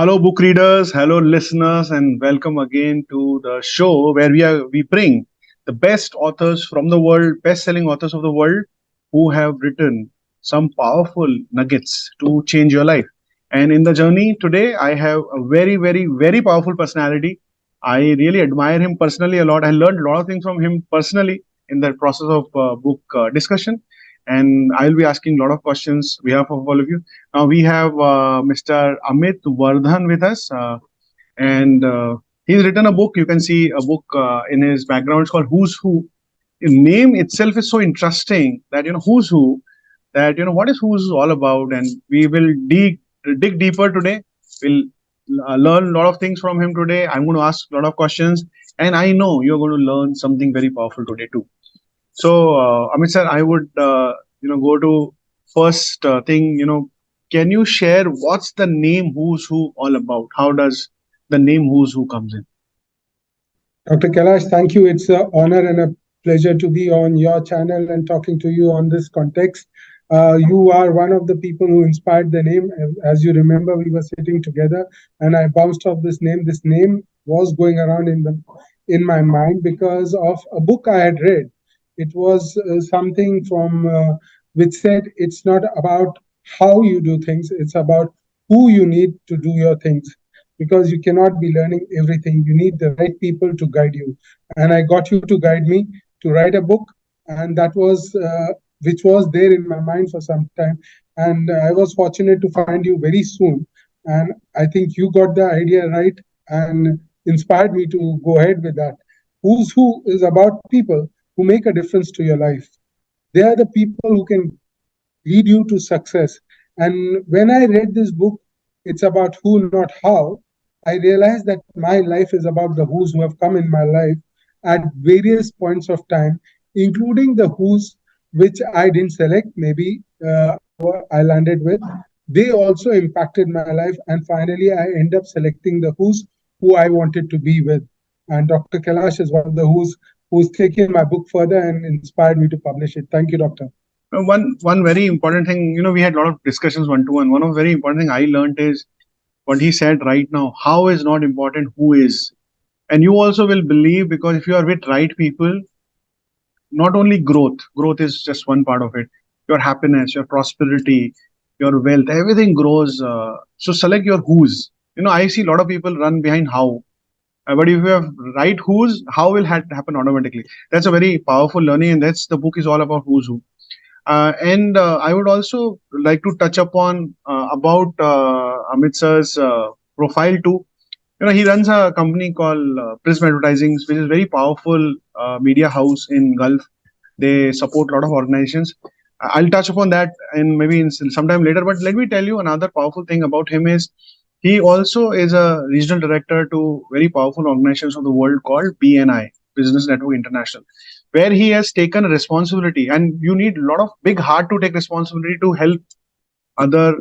Hello, book readers. Hello, listeners, and welcome again to the show where we bring the best authors from the world, best-selling authors of the world, who have written some powerful nuggets to change your life. And in the journey today, I have a very, very, very powerful personality. I really admire him personally a lot. I learned a lot of things from him personally in the process of book discussion, and I'll be asking a lot of questions on behalf of all of you. Now we have Mr. Amit Vardhan with us, and he's written a book. You can see a book in his background. It's called Who's Who. The name itself is so interesting that Who's Who. That what is Who's Who all about, and we will dig deeper today. We'll learn a lot of things from him today. I'm going to ask a lot of questions, and I know you're going to learn something very powerful today too. So, Amit sir, I would go to first thing. Can you share what's the name Who's Who all about? How does the name Who's Who comes in? Dr. Kailash, thank you. It's an honor and a pleasure to be on your channel and talking to you on this context. You are one of the people who inspired the name. As you remember, we were sitting together, and I bounced off this name. This name was going around in my mind because of a book I had read. It was something from which said it's not about how you do things; it's about who you need to do your things, because you cannot be learning everything. You need the right people to guide you. And I got you to guide me to write a book, and that was which was there in my mind for some time. And I was fortunate to find you very soon. And I think you got the idea right and inspired me to go ahead with that. Who's Who is about people who make a difference to your life. They are the people who can lead you to success. And when I read this book, it's about who, not how. I realized that my life is about the who's who have come in my life at various points of time, including the who's which I didn't select, maybe I landed with. They also impacted my life, and finally, I end up selecting the who's who I wanted to be with. And Dr. Kailash is one of the who's taken my book further and inspired me to publish it. Thank you, Doctor. One very important thing. We had a lot of discussions one to one. One of very important thing I learned is what he said right now. How is not important. Who is, and you also will believe, because if you are with right people, not only growth is just one part of it. Your happiness, your prosperity, your wealth, everything grows. So select your who's. I see a lot of people run behind how, but if you have right who's, how will happen automatically. That's a very powerful learning, and that's the book is all about who's who. And I would also like to touch upon about Amit sir's profile too. He runs a company called Prism Advertising, which is a very powerful media house in Gulf. They support a lot of organizations. I'll touch upon that in maybe in sometime later. But let me tell you another powerful thing about him is he also is a regional director to very powerful organizations of the world called BNI, Business Network International, where he has taken a responsibility. And you need a lot of big heart to take responsibility to help other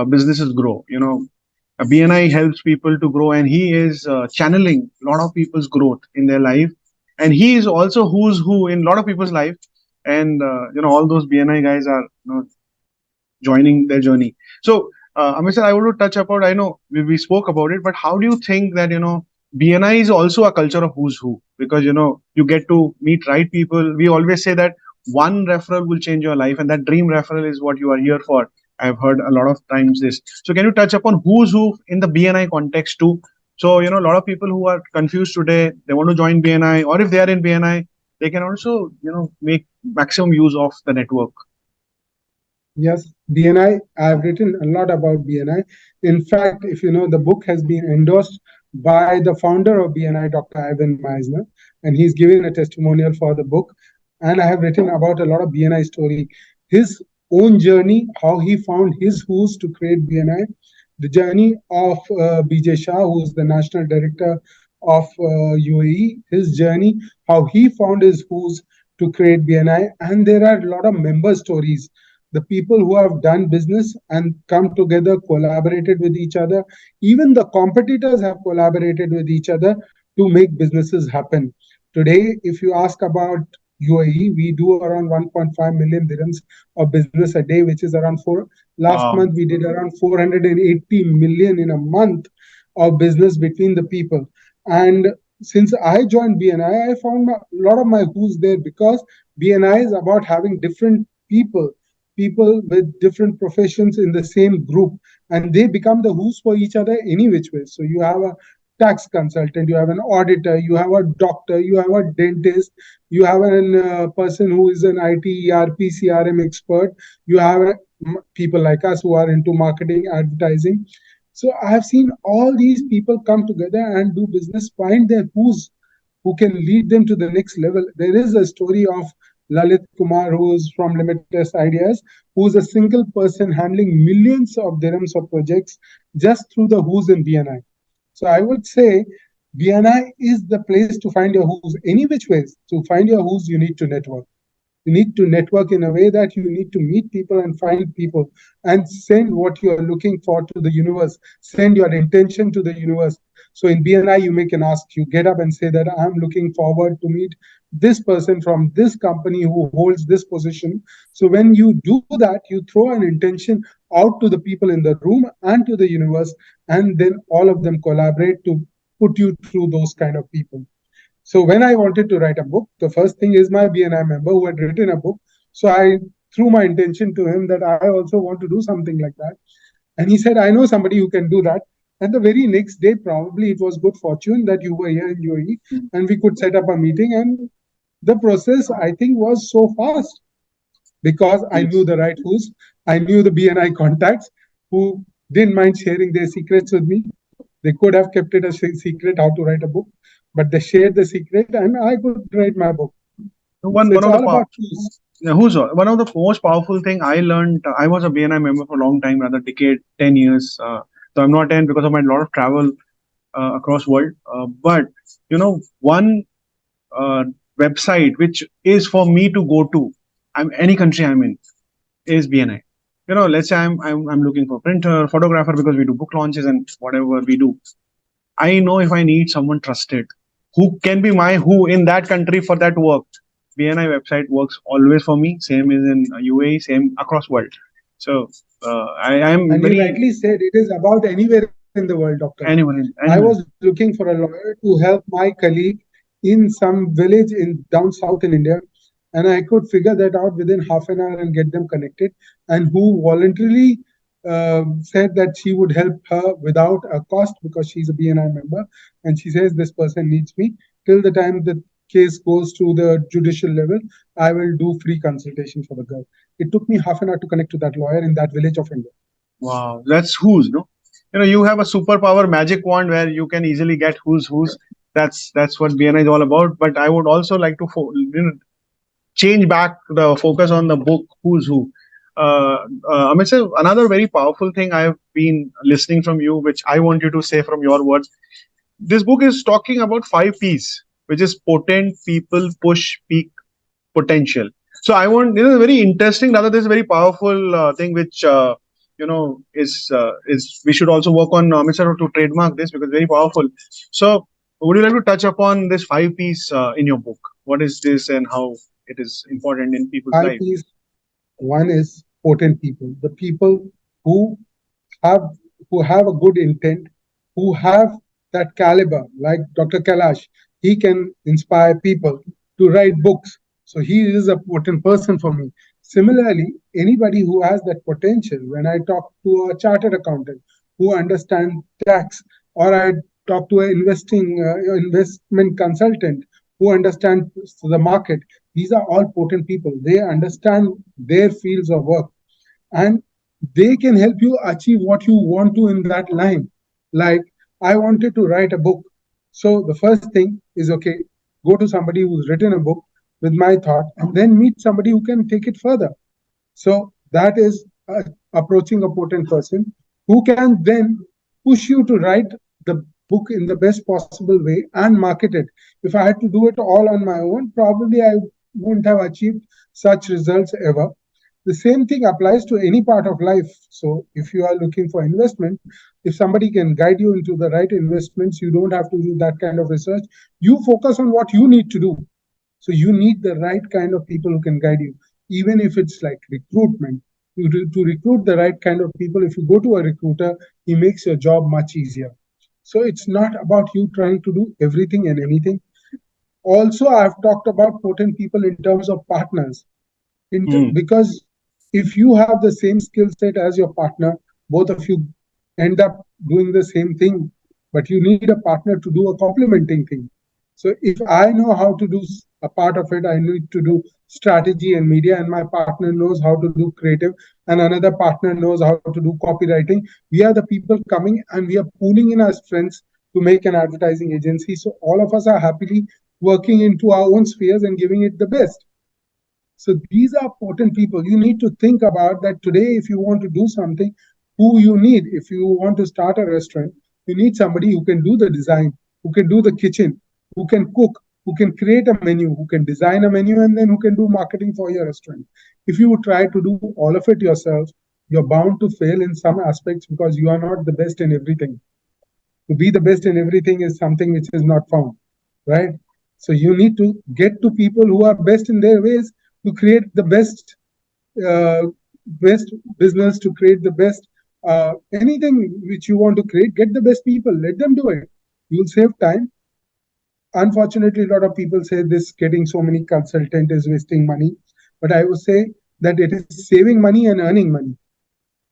businesses grow. BNI helps people to grow, and he is channeling a lot of people's growth in their life. And he is also who's who in a lot of people's life. And all those BNI guys are joining their journey. So, Amit sir, I want to touch about. I know we spoke about it, but how do you think that BNI is also a culture of who's who? Because you get to meet right people. We always say that one referral will change your life, and that dream referral is what you are here for. I've heard a lot of times this. So can you touch upon who's who in the BNI context too? So a lot of people who are confused today, they want to join BNI, or if they are in BNI, they can also make maximum use of the network. Yes, BNI, I've written a lot about BNI. In fact, if you know, the book has been endorsed by the founder of BNI, Dr. Ivan Meisner, and he's given a testimonial for the book. And I have written about a lot of BNI story, his own journey, how he found his who's to create BNI, the journey of BJ Shah, who's the national director of UAE, his journey, how he found his who's to create BNI. And there are a lot of member stories, the people who have done business and come together, collaborated with each other. Even the competitors have collaborated with each other to make businesses happen. Today, if you ask about UAE, we do around 1.5 million dirhams of business a day, which is around four. Last month, we did around 480 million in a month. of business between the people. And since I joined BNI, I found a lot of my who's there, because BNI is about having different people with different professions in the same group, and they become the who's for each other any which way. So you have a tax consultant, you have an auditor, you have a doctor, you have a dentist, you have a person who is an IT, ERP, CRM expert, you have people like us who are into marketing, advertising. So I have seen all these people come together and do business, find their who can lead them to the next level. There is a story of Lalit Kumar, who is from Limitless Ideas, who is a single person handling millions of dirhams of projects just through the who's in BNI. So I would say BNI is the place to find your who's. Any which ways, to find your who's, you need to network. You need to network in a way that you need to meet people and find people and send what you are looking for to the universe. Send your intention to the universe. So in BNI, you make an ask. You get up and say that I'm looking forward to meet this person from this company who holds this position. So when you do that, you throw an intention out to the people in the room and to the universe, and then all of them collaborate to put you through those kind of people. So when I wanted to write a book, the first thing is my BNI member who had written a book. So I threw my intention to him that I also want to do something like that. And he said, I know somebody who can do that. And the very next day, probably it was good fortune that you were here in UAE and we could set up a meeting. And the process, I think, was so fast because I knew Yes. the right who's, I knew the BNI contacts who didn't mind sharing their secrets with me. They could have kept it a secret how to write a book, but they shared the secret and I could write my book. So One it's one of all the about who's. who's one of the most powerful thing I learned. I was a BNI member for a long time, rather decade, 10 years. So I'm not 10 because of my lot of travel across world. But one uh, website which is for me to go to, any country I'm in, is BNI. Let's say I'm looking for printer, photographer, because we do book launches and whatever we do. I know if I need someone trusted who can be my who in that country for that work. BNI website works always for me. Same is in UAE, same across world. So I am And you very rightly said it is about anywhere in the world, doctor. I was anyone. looking for a lawyer to help my colleague in some village in down south in India, and I could figure that out within half an hour and get them connected. And who voluntarily said that she would help her without a cost because she's a BNI member, and she says this person needs me till the time the case goes to the judicial level. I will do free consultation for the girl. It took me half an hour to connect to that lawyer in that village of India. Wow, that's who's no. You have a superpower magic wand where you can easily get who's. That's what BNI is all about. But I would also like to change back the focus on the book who's who. Amit sir, another very powerful thing I've been listening from you, which I want you to say from your words. This book is talking about 5 P's, which is potent, people, push, peak, potential. So I want this is very interesting. Rather, this is very powerful thing which is we should also work on, Mr. to trademark this because very powerful. So would you like to touch upon this 5 P's in your book? What is this and how it is important in people's Five life? P's. One is potent people, the people who have who have a good intent, who have that caliber, like Dr. Kailash. He can inspire people to write books. So he is a potent person for me. Similarly, anybody who has that potential, when I talk to a chartered accountant who understands tax, or I talk to an investment consultant who understands the market, these are all potent people. They understand their fields of work, and they can help you achieve what you want to in that line. Like, I wanted to write a book. So the first thing is, okay, go to somebody who's written a book with my thought and then meet somebody who can take it further. So that is approaching a potent person who can then push you to write the book in the best possible way and market it. If I had to do it all on my own, probably I wouldn't have achieved such results ever. The same thing applies to any part of life. So if you are looking for investment, if somebody can guide you into the right investments, you don't have to do that kind of research. You focus on what you need to do. So you need the right kind of people who can guide you, even if it's like recruitment. To recruit the right kind of people, if you go to a recruiter, he makes your job much easier. So it's not about you trying to do everything and anything. Also, I've talked about potent people in terms of partners. Hmm. Because if you have the same skill set as your partner, both of you end up doing the same thing, but you need a partner to do a complementing thing. So if I know how to do a part of it, I need to do strategy and media, and my partner knows how to do creative, and another partner knows how to do copywriting. We are the people coming and we are pooling in our strengths to make an advertising agency. So all of us are happily working into our own spheres and giving it the best. So these are potent people. You need to think about that today. If you want to do something, who you need. If you want to start a restaurant, you need somebody who can do the design, who can do the kitchen, who can cook, who can create a menu, who can design a menu, and then who can do marketing for your restaurant. If you try to do all of it yourself, you're bound to fail in some aspects because you are not the best in everything. To be the best in everything is something which is not found, right? So you need to get to people who are best in their ways to create the uh, best business, to create the best anything which you want to create. Get the best people, let them do it. You'll save time. Unfortunately, a lot of people say this getting so many consultant is wasting money, but I would say that it is saving money and earning money.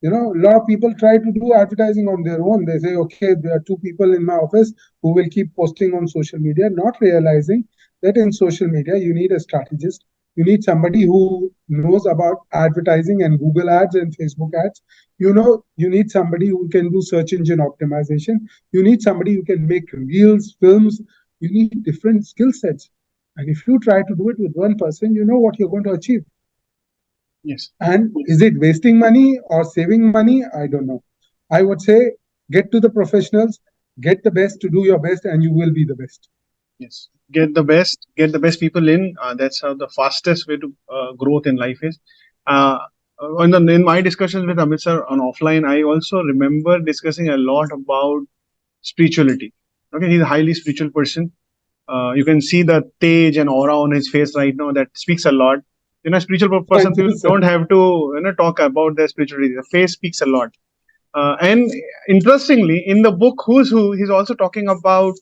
A lot of people try to do advertising on their own. They say, okay, there are two people in my office who will keep posting on social media, not realizing that in social media you need a strategist. You need somebody who knows about advertising and Google ads and Facebook ads. You need somebody who can do search engine optimization. You need somebody who can make reels, films. You need different skill sets. And if you try to do it with one person, you know what you're going to achieve. Yes. And is it wasting money or saving money? I don't know. I would say get to the professionals, get the best to do your best, and you will be the best. Yes. Get the best people in. That's how the fastest way to growth in life is. Uh, in my discussions with Amit sir on offline, I also remember discussing a lot about spirituality. Okay, he's a highly spiritual person. You can see the tej and aura on his face right now. That speaks a lot. Spiritual person Thank you, sir. don't have to talk about their spirituality. The face speaks a lot. And interestingly, in the book Who's Who, he's also talking about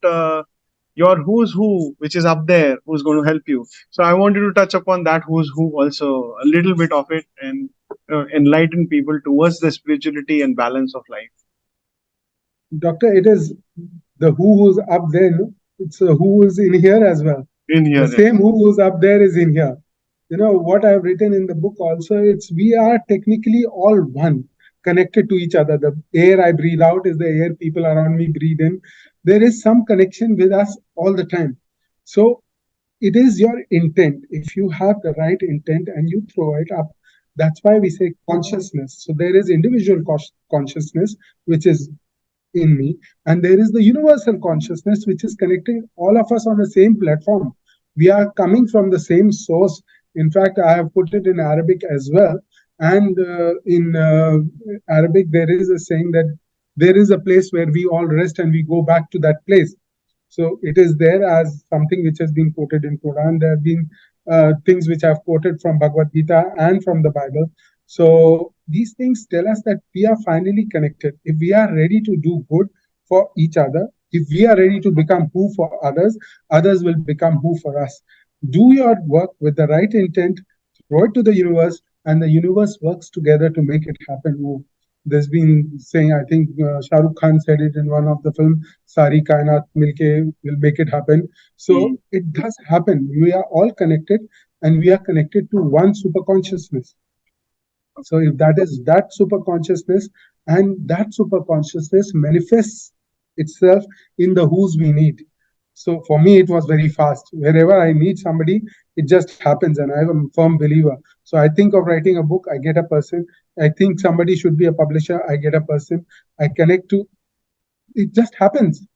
your who's who, which is up there, who's going to help you. So I wanted to touch upon that who's who also, a little bit of it, and enlighten people towards the spirituality and balance of life. Doctor, it is the who's up there. No? It's a who is in here as well. In The here, yes. same who's up there is in here. What I've written in the book also, it's we are technically all one, connected to each other. The air I breathe out is the air people around me breathe in. There is some connection with us all the time. So it is your intent. If you have the right intent and you throw it up, that's why we say consciousness. So there is individual consciousness, which is in me, and there is the universal consciousness which is connecting all of us on the same platform. We are coming from the same source. In fact, I have put it in Arabic as well. And in Arabic, there is a saying that there is a place where we all rest and we go back to that place. So it is there as something which has been quoted in Quran. There have been things which I've quoted from Bhagavad Gita and from the Bible. So these things tell us that we are finally connected. If we are ready to do good for each other, if we are ready to become who for others, others will become who for us. Do your work with the right intent, throw it to the universe, and the universe works together to make it happen. There's been saying, I think Shah Rukh Khan said it in one of the film, Sari Kainat Milke will make it happen. So Mm. it does happen. We are all connected and we are connected to one super consciousness. So if that is that super consciousness, and that super consciousness manifests itself in the who's we need. So for me, it was very fast. Wherever I need somebody, it just happens, and I'm a firm believer. So I think of writing a book, I get a person. I think somebody should be a publisher, I get a person. I connect to. It just happens.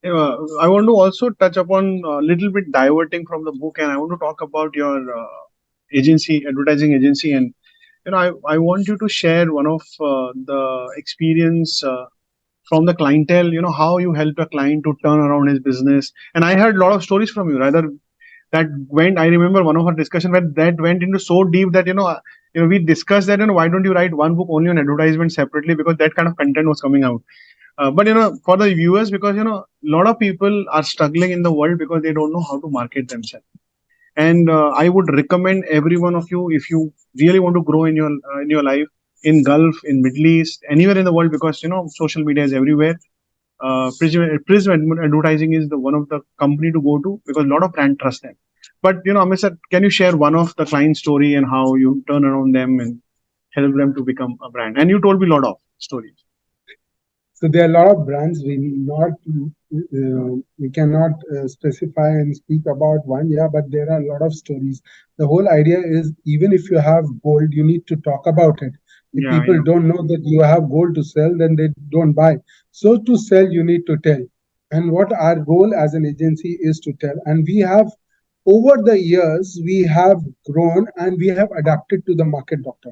I want to also touch upon a little bit diverting from the book, and I want to talk about your agency, advertising agency, and I want you to share one of the experience from the clientele. How you helped a client to turn around his business, and I heard a lot of stories from you. Rather, that went. I remember one of our discussion where that went into so deep that we discussed that why don't you write one book only on advertisement separately, because that kind of content was coming out. But for the viewers, because a lot of people are struggling in the world because they don't know how to market themselves. And I would recommend every one of you, if you really want to grow in your life, in Gulf, in Middle East, anywhere in the world, because social media is everywhere. Prism Advertising is the one of the company to go to, because a lot of brand trust them. But Amit sir, can you share one of the client story and how you turn around them and help them to become a brand? And you told me a lot of stories. So there are a lot of brands we cannot specify and speak about one, yeah, but there are a lot of stories. The whole idea is, even if you have gold, you need to talk about it. If Yeah, I people know. don't know that you have gold to sell, then they don't buy. So to sell, you need to tell. And what our goal as an agency is to tell. And we have, over the years, we have grown and we have adapted to the market, doctor.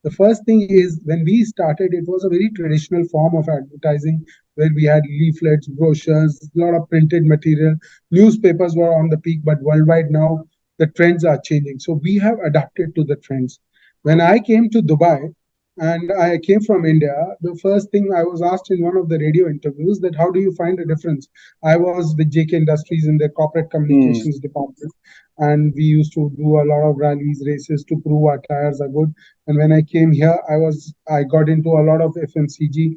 The first thing is, when we started, it was a very traditional form of advertising where we had leaflets, brochures, a lot of printed material. Newspapers were on the peak, but worldwide now the trends are changing. So we have adapted to the trends. When I came to Dubai, and I came from India, the first thing I was asked in one of the radio interviews, that how do you find a difference? I was with JK Industries in the corporate Hmm. communications department, and we used to do a lot of rallies, races to prove our tires are good. And when I came here, I got into a lot of FMCG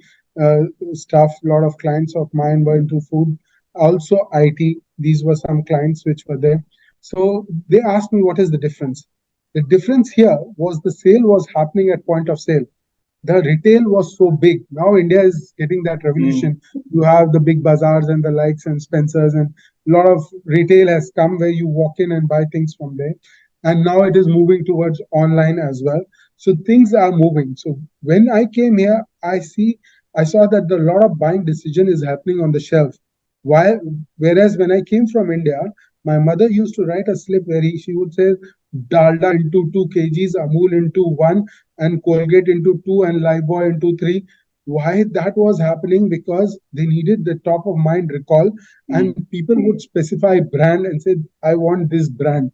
stuff. A lot of clients of mine were into food, also IT. These were some clients which were there. So they asked me, what is the difference? The difference here was the sale was happening at point of sale. The retail was so big. Now India is getting that Hmm. revolution. You have the big bazaars and the likes and Spencers, and a lot of retail has come where you walk in and buy things from there. And now it is moving towards online as well. So things are moving. So when I came here, I saw that a lot of buying decision is happening on the shelf. While Whereas when I came from India, my mother used to write a slip where she would say dalda into 2 kgs, Amul into one, and Colgate into two, and Lifebuoy into three. Why that was happening? Because they needed the top of mind recall, Hmm. and people would specify brand and say, I want this brand.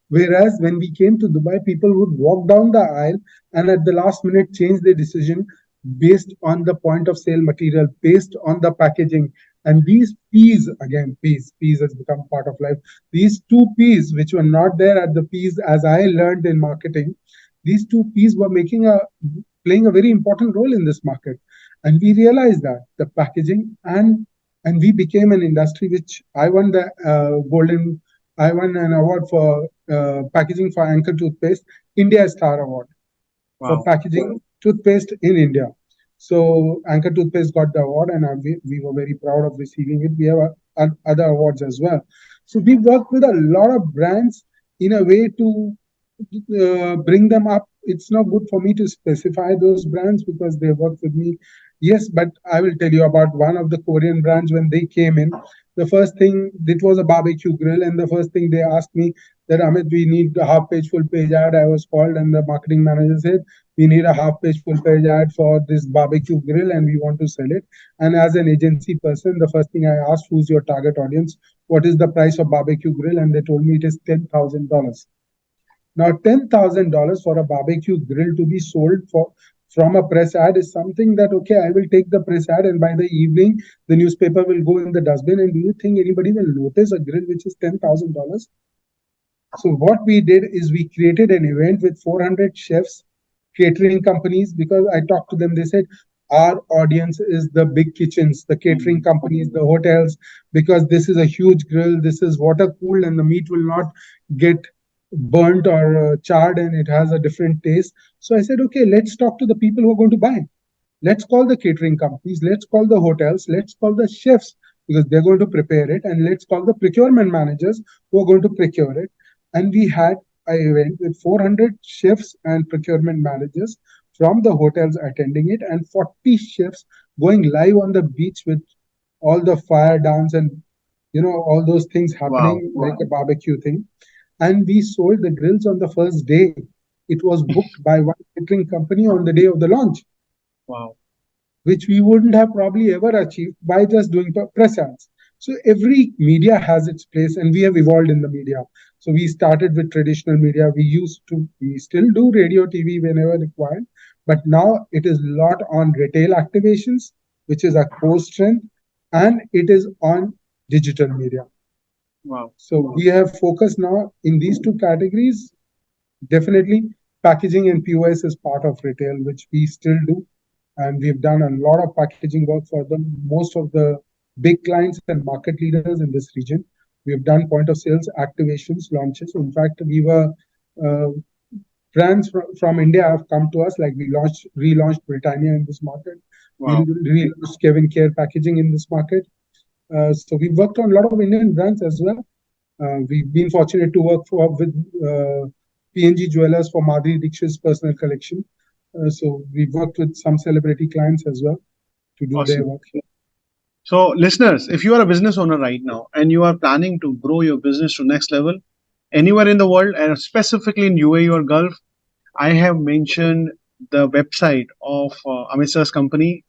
Whereas when we came to Dubai, people would walk down the aisle and at the last minute change their decision based on the point of sale material, based on the packaging. And these P's, again, P's has become part of life. These two P's, which were not there at the P's as I learned in marketing, these two P's were playing a very important role in this market. And we realized that the packaging and we became an industry which I won the golden I won an award for packaging for Anchor toothpaste, India Star Award for Wow. packaging toothpaste in India. So Anchor toothpaste got the award, and we were very proud of receiving it. We have other awards as well. So we work with a lot of brands in a way to bring them up. It's not good for me to specify those brands because they work with me. Yes, but I will tell you about one of the Korean brands. When they came in, the first thing, it was a barbecue grill, and the first thing they asked me that, Amit, we need a half page, full page ad. I was called, and the marketing manager said, we need a half page, full page ad for this barbecue grill, and we want to sell it. And as an agency person, the first thing I asked, who's your target audience? What is the price of barbecue grill? And they told me it is $10,000. Now, $10,000 for a barbecue grill to be sold for from a press ad is something that, okay, I will take the press ad, and by the evening the newspaper will go in the dustbin. And do you think anybody will notice a grill which is $10,000? So what we did is we created an event with 400 chefs, catering companies, because I talked to them. They said our audience is the big kitchens, the catering Hmm. companies, the hotels, because this is a huge grill. This is water cooled, and the meat will not get burnt or charred, and it has a different taste. So I said, okay, let's talk to the people who are going to buy. Let's call the catering companies, let's call the hotels, let's call the chefs because they're going to prepare it, and let's call the procurement managers who are going to procure it. And we had an event with 400 chefs and procurement managers from the hotels attending it, and 40 chefs going live on the beach with all the fire dance and all those things Wow. happening like a barbecue thing. And we sold the grills on the first day. It was booked by one catering company on the day of the launch, Wow. which we wouldn't have probably ever achieved by just doing press ads. So every media has its place, and we have evolved in the media. So we started with traditional media. We still do radio, TV whenever required, but now it is a lot on retail activations. which is our core strength, and it is on digital media. Wow. So we have focused now in these two categories. Definitely, packaging and POS is part of retail, which we still do. And we've done a lot of packaging work for them, most of the big clients and market leaders in this region. We've done point of sales activations, launches. In fact, we were uh, brands from India have come to us, like we relaunched Britannia in this market. We Wow. relaunched Kevin Care packaging in this market. So we worked on a lot of Indian brands as well. We've been fortunate to work with PNG Jewelers for Madhuri Dixit's personal collection. So we've worked with some celebrity clients as well to do their Awesome. work here. So, listeners, if you are a business owner right now and you are planning to grow your business to next level anywhere in the world and specifically in UAE or Gulf, I have mentioned the website of Amit Sir's company,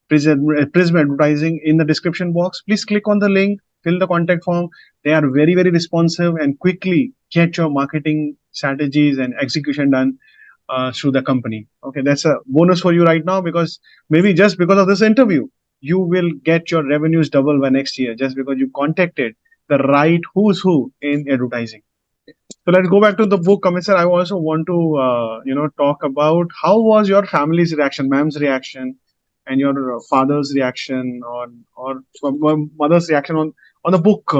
Prism Advertising, in the description box. Please click on the link, fill the contact form. They are very, very responsive and quickly get your marketing strategies and execution done through the company. Okay, that's a bonus for you right now because maybe just because of this interview, you will get your revenues double by next year just because you contacted the right who's who in advertising. So let's go back to the book, Amit. I also want to, talk about how was your family's reaction, ma'am's reaction, and your father's reaction, or mother's reaction on the book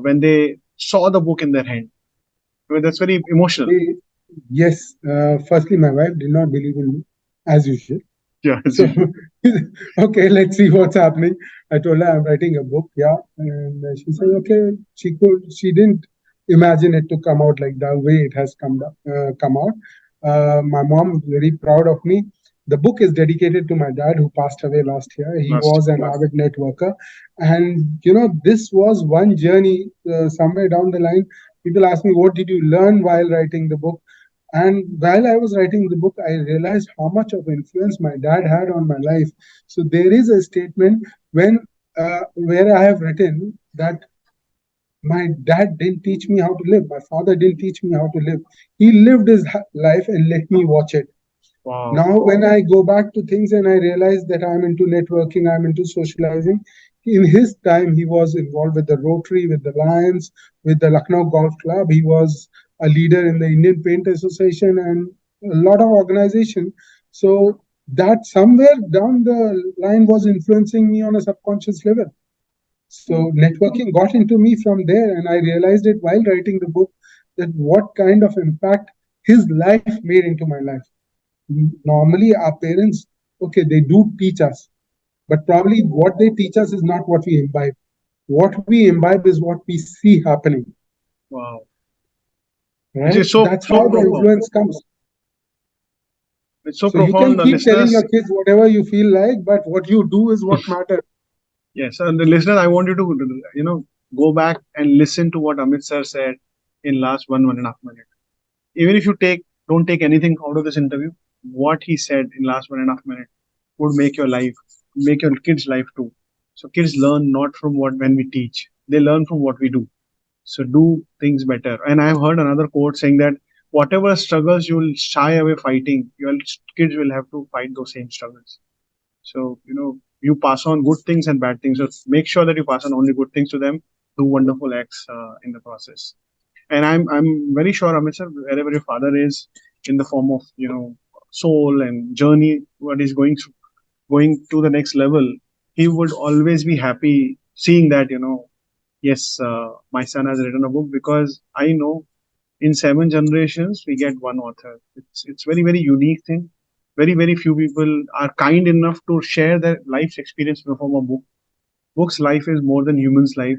when they saw the book in their hand. I mean, that's very emotional. They, yes, firstly, my wife did not believe in me, as usual. Yeah, as So, usual. okay, let's see what's happening. I told her I'm writing a book, yeah, and she said, okay. She didn't imagine it to come out like the way it has come out. My mom is very proud of me. The book is dedicated to my dad, who passed away last year. He Last. was an avid networker, and this was one journey. Somewhere down the line, people ask me, "What did you learn while writing the book?" And while I was writing the book, I realized how much of influence my dad had on my life. So there is a statement when where I have written that my dad didn't teach me how to live. My father didn't teach me how to live. He lived his life and let me watch it. Wow. Now, when I go back to things and I realize that I'm into networking, I'm into socializing, in his time, he was involved with the Rotary, with the Lions, with the Lucknow Golf Club. He was a leader in the Indian Paint Association and a lot of organization. So that somewhere down the line was influencing me on a subconscious level. So networking got into me from there, and I realized it while writing the book that what kind of impact his life made into my life. Normally, our parents, okay, they do teach us, but probably what they teach us is not what we imbibe. What we imbibe is what we see happening, Wow. Which right? is so That's so how the profound. influence comes. It's so So you can profound, keep telling listeners. your kids whatever you feel like, but what you do is what matters. Yes, and the listener, I want you to go back and listen to what Amit sir said in last 1.5 minutes. Even if you don't take anything out of this interview, what he said in last 1.5 minutes would make your life, make your kids' life too. So kids learn not from what when we teach, they learn from what we do. So do things better. And I've heard another quote saying that whatever struggles you will shy away fighting, your kids will have to fight those same struggles. So, you pass on good things and bad things. So make sure that you pass on only good things to them. Do wonderful acts in the process. And I'm very sure, Amit sir, wherever your father is, in the form of soul and journey, what is going to the next level, he would always be happy seeing that yes, my son has written a book because I know in 7 generations we get one author. It's very very unique thing. Very very few people are kind enough to share their life's experience in the form of book. Book's life is more than human's life,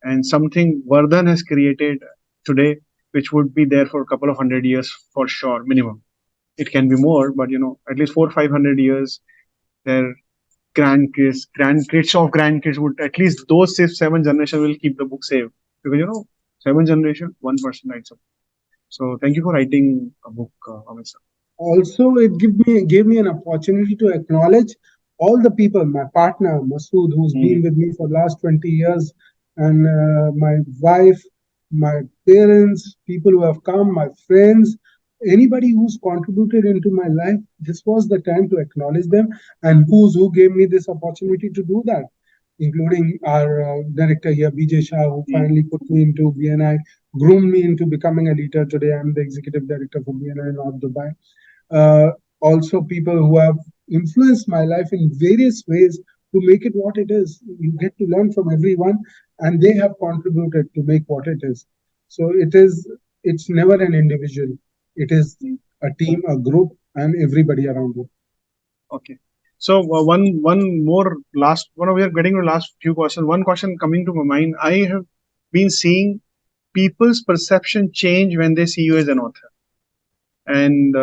and something Vardhan has created today, which would be there for a couple of 100 years for sure, minimum. It can be more, but at least 400 500 years. Their grandkids of grandkids would at least those 7 generations will keep the book safe because 7 generation, one person writes a book. So thank you for writing a book, Amit sir. Also, it gave me an opportunity to acknowledge all the people, my partner Masood, who's been Mm. with me for the last 20 years, and my wife, my parents, people who have come, my friends. anybody who's contributed into my life, this was the time to acknowledge them. And who gave me this opportunity to do that, including our director here, BJ Shah, who Mm. finally put me into BNI, groomed me into becoming a leader. Today I'm the executive director for BNI North Dubai. uh, Also people who have influenced my life in various ways to make it what it is. You get to learn from everyone, and they have contributed to make what it is. So it's never an individual. It is Mm. a team, a group, and everybody around you. Okay. So one more last one. We are getting to last few questions. One question coming to my mind. I have been seeing people's perception change when they see you as an author, and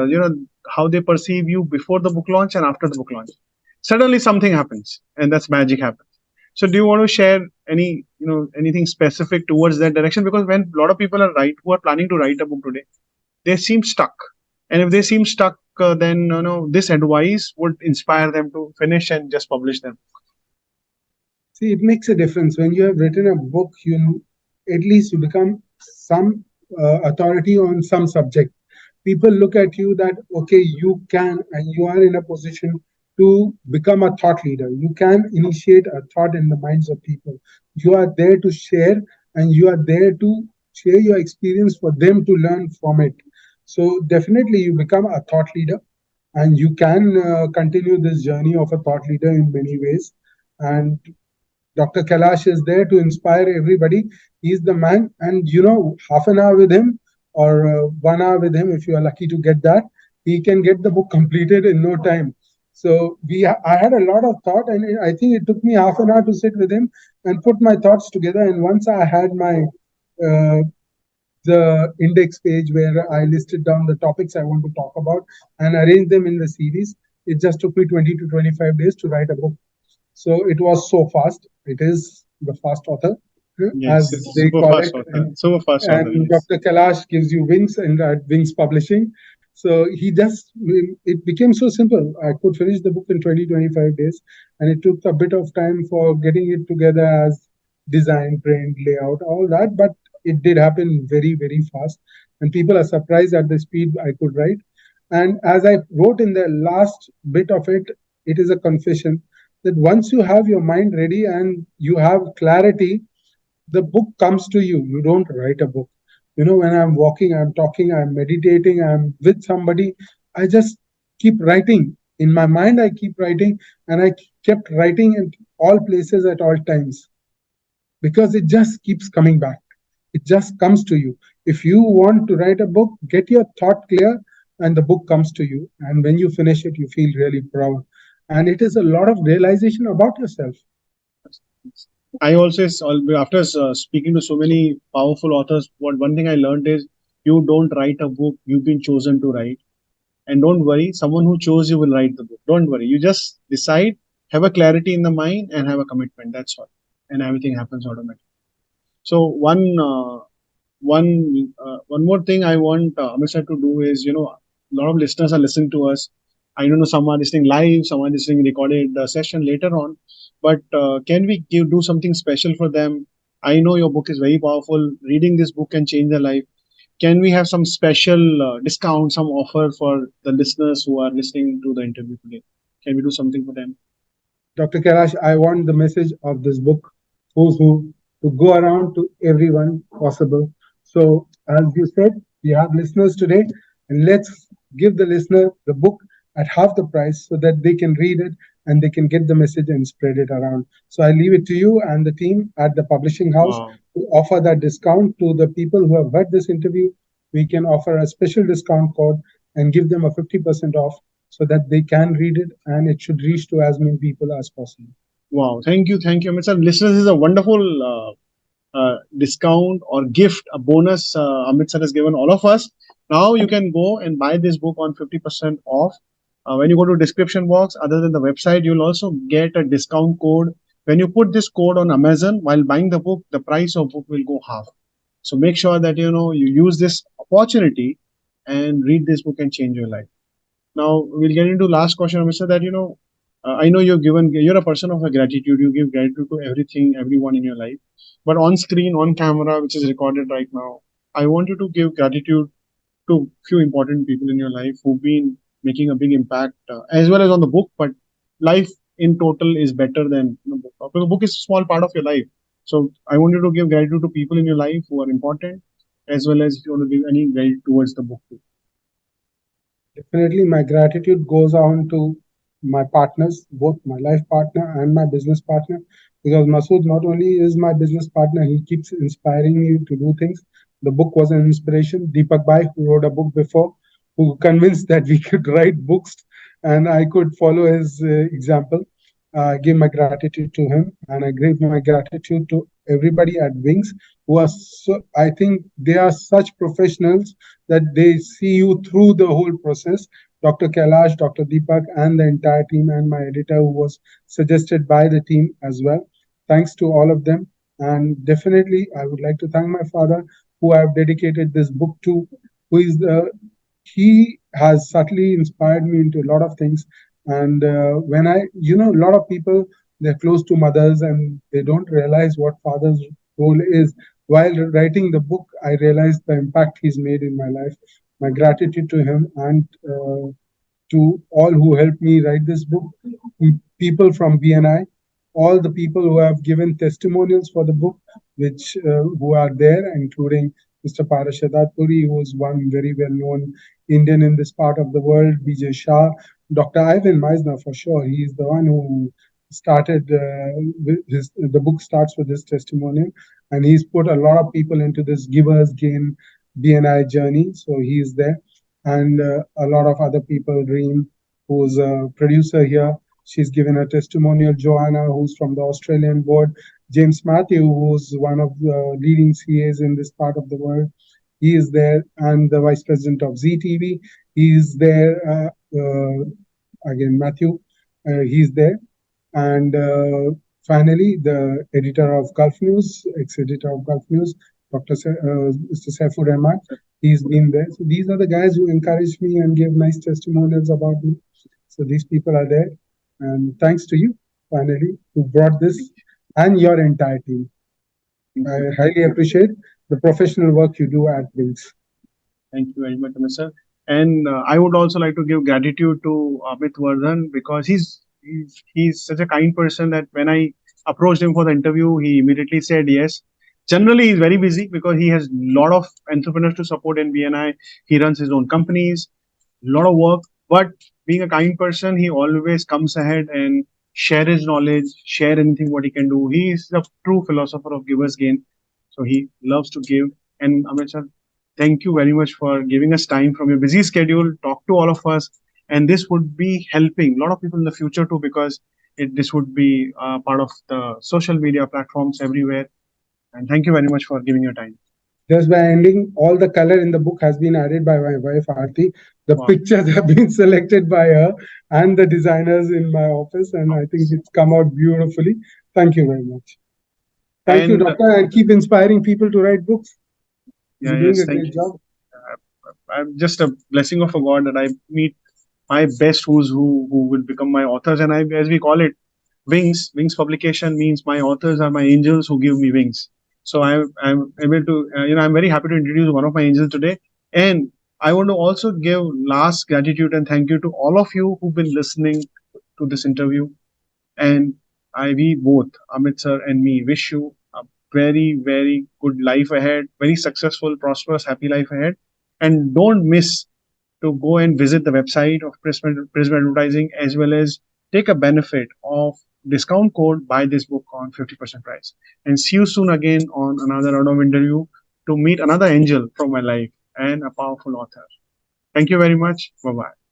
how they perceive you before the book launch and after the book launch. Suddenly something happens, and that's magic happens. So, do you want to share anything specific towards that direction? Because when a lot of people who are planning to write a book today, they seem stuck, and if they seem stuck, then this advice would inspire them to finish and just publish them. See, it makes a difference when you have written a book. You at least you become some authority on some subject. People look at you that okay, you can, and you are in a position to become a thought leader. You can initiate a thought in the minds of people. You are there to share, and you are there to share your experience for them to learn from it. So definitely you become a thought leader, and you can continue this journey of a thought leader in many ways. And Dr. Kailash is there to inspire everybody. He's the man, and half an hour with him or 1 hour with him, if you are lucky to get that, he can get the book completed in no time. So I had a lot of thought, and I think it took me half an hour to sit with him and put my thoughts together. And once I had my uh, the index page where I listed down the topics I want to talk about and arrange them in the series, it just took me 20 to 25 days to write a book. So it was so fast. It is the fast author, as Yes, they super call fast it. author, super fast author. And Yes. Dr. Kailash gives you wings and Wings Publishing. So it became so simple. I could finish the book in 20, 25 days. And it took a bit of time for getting it together as design, print, layout, all that. But it did happen very, very fast. And people are surprised at the speed I could write. And as I wrote in the last bit of it, it is a confession that once you have your mind ready and you have clarity, the book comes to you. You don't write a book. When I'm walking, I'm talking, I'm meditating, I'm with somebody, I just keep writing. In my mind, I keep writing, and I kept writing in all places at all times because it just keeps coming back. It just comes to you. If you want to write a book, get your thought clear, and the book comes to you. And when you finish it, you feel really proud. And it is a lot of realization about yourself. I also after speaking to so many powerful authors, what one thing I learned is you don't write a book, you've been chosen to write. And don't worry, someone who chose you will write the book. Don't worry. You just decide, have a clarity in the mind, and have a commitment. That's all. And everything happens automatically. So one more thing I want Amit sir to do is, a lot of listeners are listening to us. I don't know, some are listening live, some are listening recorded session later on. But can we do something special for them? I know your book is very powerful. Reading this book can change their life. Can we have some special discount, some offer for the listeners who are listening to the interview today? Can we do something for them? Dr. Kailash, I want the message of this book, Who's Who, to go around to everyone possible. So, as you said, we have listeners today, and let's give the listener the book at half the price so that they can read it and they can get the message and spread it around. So, I leave it to you and the team at the publishing house Wow. to offer that discount to the people who have heard this interview. We can offer a special discount code and give them a 50% off so that they can read it and it should reach to as many people as possible. Wow. Thank you, Amit sir. Listeners, this is a wonderful discount or gift, a bonus Amit sir has given all of us. Now you can go and buy this book on 50% off. When you go to description box, other than the website, you'll also get a discount code. When you put this code on Amazon while buying the book, the price of book will go half. So make sure that you use this opportunity and read this book and change your life. Now we'll get into last question, Mr. That I know you're a person of a gratitude. You give gratitude to everything, everyone in your life. But on screen, on camera, which is recorded right now, I want you to give gratitude to few important people in your life who've been making a big impact as well as on the book, but life in total is better than the book. Because the book is a small part of your life. So I want you to give gratitude to people in your life who are important, as well as if you want to give any gratitude towards the book too. Definitely, my gratitude goes on to my partners, both my life partner and my business partner, because Masood not only is my business partner, he keeps inspiring me to do things. The book was an inspiration. Deepak Bhai, who wrote a book before, who convinced that we could write books and I could follow his example. I give my gratitude to him, and I give my gratitude to everybody at Wings who are so, I think they are such professionals that they see you through the whole process. Dr. Kailash, Dr. Deepak, and the entire team, and my editor, who was suggested by the team as well. Thanks to all of them. And definitely, I would like to thank my father, who I have dedicated this book to, who is the he has subtly inspired me into a lot of things. And when a lot of people, they're close to mothers and they don't realize what father's role is. While writing the book, I realized the impact he's made in my life. My gratitude to him and to all who helped me write this book, people from BNI, all the people who have given testimonials for the book, which who are there, including Mr. Parashadad Puri, who is one very well-known Indian in this part of the world, BJ Shah, Dr. Ivan Meisner for sure. He is the one who started the book starts with this testimonial, and he's put a lot of people into this givers gain BNI journey. So he is there, and a lot of other people. Dream, who's a producer here, she's given a testimonial. Joanna, who's from the Australian board. James Matthew, who's one of the leading CAs in this part of the world. He is there, and the vice president of ZTV. He is there. Again, Matthew, he's there. And finally, the editor of Gulf News, ex-editor of Gulf News, Mr. Saifur Rahman, he's been there. So these are the guys who encourage me and give nice testimonials about me. So these people are there. And thanks to you, finally, who brought this and your entire team. I highly appreciate the professional work you do at Wings. Thank you very much, Amit sir. And I would also like to give gratitude to Amit Vardhan because he's such a kind person that when I approached him for the interview, he immediately said yes. Generally, he's very busy because he has a lot of entrepreneurs to support in BNI. He runs his own companies, a lot of work. But being a kind person, he always comes ahead and share his knowledge, share anything what he can do. He is the true philosopher of givers gain. So he loves to give. And Amit sir, thank you very much for giving us time from your busy schedule, talk to all of us. And this would be helping a lot of people in the future too, because this would be part of the social media platforms everywhere. And thank you very much for giving your time. Just by ending, all the color in the book has been added by my wife Aarti. The Wow. pictures have been selected by her and the designers in my office, and I think it's come out beautifully. Thank you very much. Thank you, And Doctor, and keep inspiring people to write books. yeah, You're doing yes, a thank great you. job. I'm just a blessing of a God that I meet my best who will become my authors, and I, as we call it, wings publication means my authors are my angels who give me wings. So I'm able to I'm very happy to introduce one of my angels today. And I want to also give last gratitude and thank you to all of you who've been listening to this interview. And we both, Amit sir and me, wish you a very, very good life ahead, very successful, prosperous, happy life ahead. And don't miss to go and visit the website of Prism Advertising as well as take a benefit of discount code buy this book on 50% price. And see you soon again on another round of interview to meet another angel from my life and a powerful author. Thank you very much. Bye bye.